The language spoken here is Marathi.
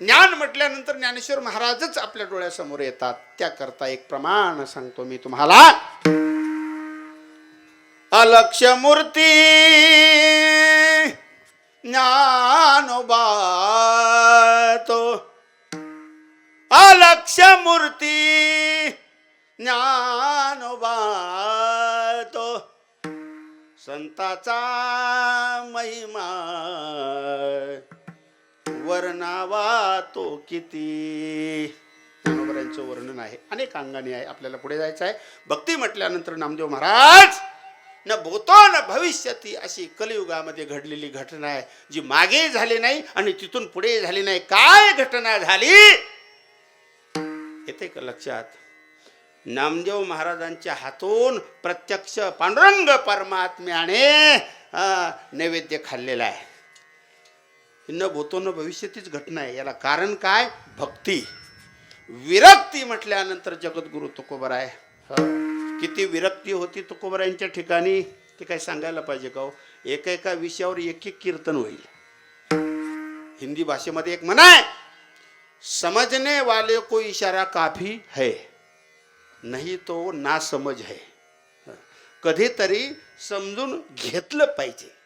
ज्ञान म्हटल्यानंतर ज्ञानेश्वर महाराजच आपल्या डोळ्यासमोर येतात. त्याकरता एक प्रमाण सांगतो मी तुम्हाला. अलक्ष्य मूर्ती ज्ञानोबा तो, अलक्ष्य मूर्ती ज्ञानोबा तो, संताचा महिमा वर्णावा तो किती. ज्ञानोबरांचं वर्णन आहे, अनेक अंगाने आहे. आपल्याला पुढे जायचं आहे. भक्ती म्हटल्यानंतर नामदेव महाराज न भूतो न भविष्यती अशी कलियुगामध्ये घडलेली घटना आहे, जी मागे झाली नाही आणि तिथून पुढे झाली नाही. काय घटना झाली येते का लक्षात? नामदेव महाराजांच्या हातून प्रत्यक्ष पांडुरंग परमात्म्याने नैवेद्य खाल्लेला आहे. न भूतो न भविष्यतीच घटना आहे. याला कारण काय? भक्ती. विरक्ती म्हटल्यानंतर जगद्गुरु तुकोबराय, किती विरक्ती होती तुकोबरायांच्या ठिकाणी ते काय सांगायला पाहिजे का हो? एका विषयावर एक एक कीर्तन होईल. हिंदी भाषेमध्ये एक म्हण आहे, समझने वाले को इशारा काफी है, नहीं तो ना समज है. कधीतरी समजून घेतलं पाहिजे.